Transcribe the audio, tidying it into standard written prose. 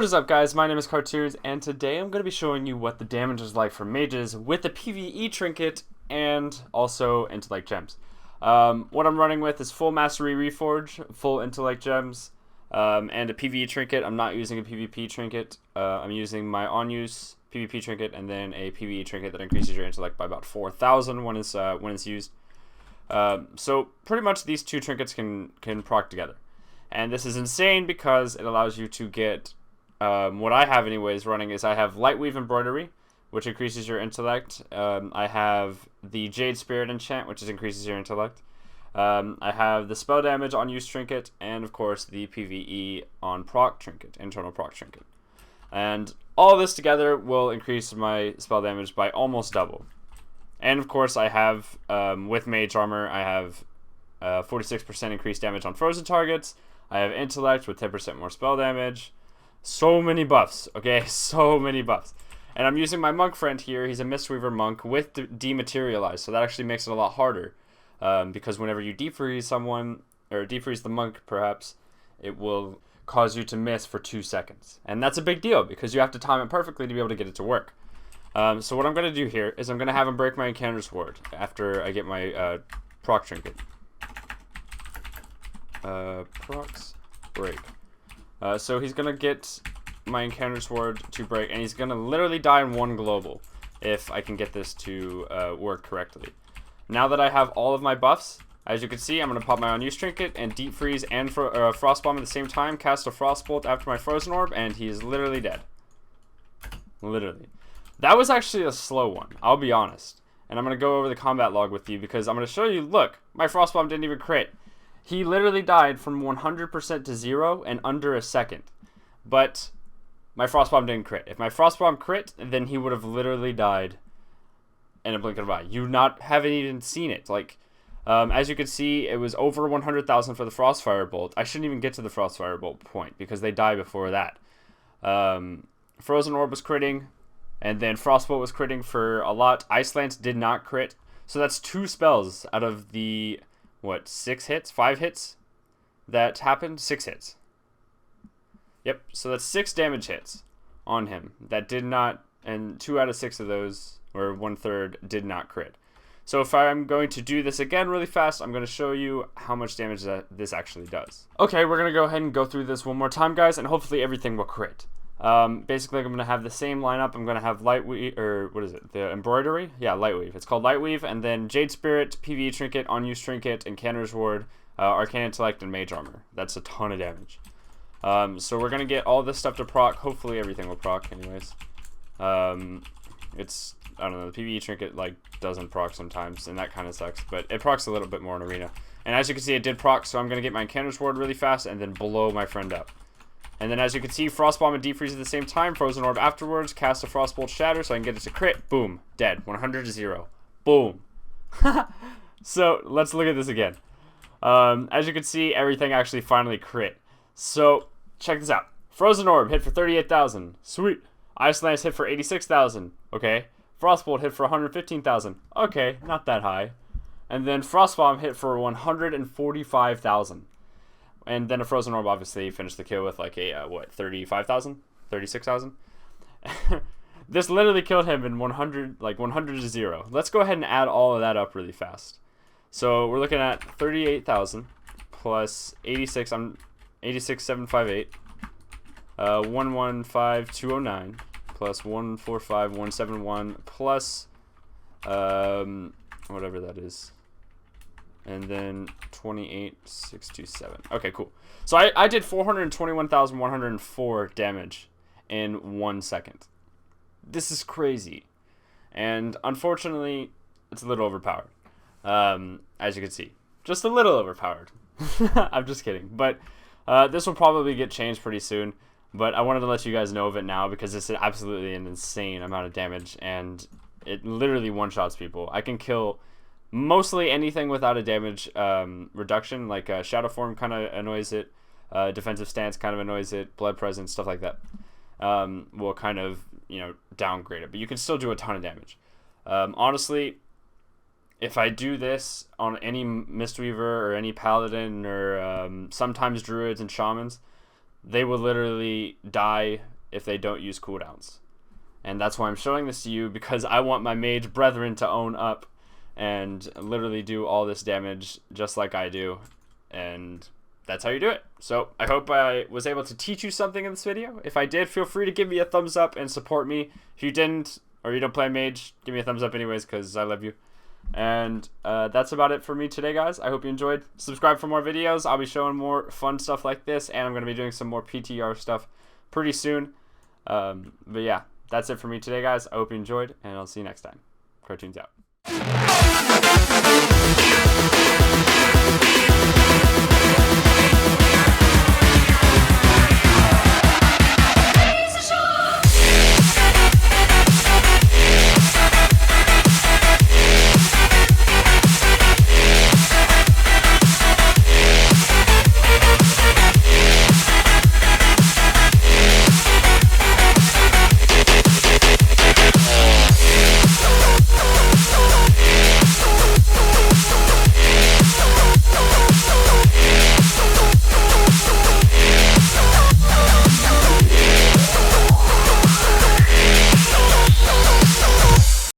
What is up, guys? My name is Cartoonz, and today I'm going to be showing you what the damage is like for mages with the PvE trinket and also intellect gems. What I'm running with is full mastery reforge, full intellect gems, and a PvE trinket. I'm not using a PvP trinket. I'm using my on-use PvP trinket and then a PvE trinket that increases your intellect by about 4,000 when it's used. So pretty much these two trinkets can proc together. And this is insane because it allows you to get, what I have anyways running is I have Lightweave Embroidery, which increases your intellect. I have the Jade Spirit Enchant, which increases your intellect. I have the Spell Damage on Use Trinket, and of course the PvE on Proc Trinket, Internal Proc Trinket. And all this together will increase my spell damage by almost double. And of course I have, with Mage Armor, I have 46% increased damage on frozen targets. I have intellect with 10% more spell damage. So many buffs, okay? So many buffs. And I'm using my monk friend here. He's a Mistweaver monk with dematerialize, so that actually makes it a lot harder. Because whenever you defreeze someone, or defreeze the monk perhaps, it will cause you to miss for 2 seconds. And that's a big deal because you have to time it perfectly to be able to get it to work. So what I'm going to do here is I'm going to have him break my Encounter's Ward after I get my proc trinket. Procs break. So he's gonna get my Encounter's Ward to break, and he's gonna literally die in one global if I can get this to work correctly. Now that I have all of my buffs, as you can see, I'm gonna pop my unused trinket and deep freeze and frost bomb at the same time. Cast a frost bolt after my frozen orb, and he is literally dead. Literally, that was actually a slow one. I'll be honest, and I'm gonna go over the combat log with you because I'm gonna show you. Look, my frost bomb didn't even crit. He literally died from 100% to 0 in under a second. But my Frostbomb didn't crit. If my Frostbomb crit, then he would have literally died in a blink of an eye. You haven't even seen it. Like, as you can see, it was over 100,000 for the Frostfire Bolt. I shouldn't even get to the Frostfire Bolt point because they die before that. Frozen Orb was critting, and then Frostbolt was critting for a lot. Ice Lance did not crit. So that's 2 spells out of the... what, 6 hits? 5 hits that happened? 6 hits. Yep, so that's 6 damage hits on him that did not, and 2 out of 6 of those, or 1/3, did not crit. So if I'm going to do this again really fast, I'm going to show you how much damage that this actually does. Okay, we're going to go ahead and go through this one more time, guys, and hopefully everything will crit. Basically, I'm going to have the same lineup. I'm going to have Lightweave, or what is it? The Embroidery? Yeah, Lightweave. It's called Lightweave, and then Jade Spirit, PvE Trinket, Unused Trinket, Encounter's Ward, Arcane Intellect, and Mage Armor. That's a ton of damage. So we're going to get all this stuff to proc. Hopefully everything will proc anyways. It's, I don't know, the PvE Trinket, like, doesn't proc sometimes, and that kind of sucks, but it procs a little bit more in Arena. And as you can see, it did proc, so I'm going to get my Encounter's Ward really fast and then blow my friend up. And then as you can see, Frostbomb and Defreeze at the same time, Frozen Orb afterwards, cast a Frostbolt Shatter so I can get it to crit, boom, dead, 100 to 0, boom. So, let's look at this again. As you can see, everything actually finally crit. So, check this out. Frozen Orb hit for 38,000, sweet. Ice Lance hit for 86,000, okay. Frostbolt hit for 115,000, okay, not that high. And then Frostbomb hit for 145,000. And then a Frozen Orb obviously finished the kill with like a, 35,000? 36,000? This literally killed him in 100 to 0. Let's go ahead and add all of that up really fast. So we're looking at 38,000 plus 86,758, 115,209 plus 145,171 plus, whatever that is. And then 28,627. Okay, cool. So I did 421,104 damage in 1 second. This is crazy. And unfortunately, it's a little overpowered. As you can see. Just a little overpowered. I'm just kidding. But this will probably get changed pretty soon. But I wanted to let you guys know of it now because it's absolutely an insane amount of damage. And it literally one-shots people. I can kill... mostly anything without a damage reduction, like Shadow Form kind of annoys it, Defensive Stance kind of annoys it, Blood Presence, stuff like that will kind of, downgrade it. But you can still do a ton of damage. Honestly, if I do this on any Mistweaver or any Paladin or sometimes Druids and Shamans, they will literally die if they don't use cooldowns. And that's why I'm showing this to you, because I want my mage brethren to own up and literally do all this damage just like I do. And that's how you do it. So I hope I was able to teach you something in this video. If I did, feel free to give me a thumbs up and support me. If you didn't, or you don't play mage, give me a thumbs up anyways, because I love you. And that's about it for me today, guys. I hope you enjoyed. Subscribe for more videos. I'll be showing more fun stuff like this, and I'm going to be doing some more PTR stuff pretty soon. But yeah, that's it for me today, guys. I hope you enjoyed, and I'll see you next time. Cartoonz out.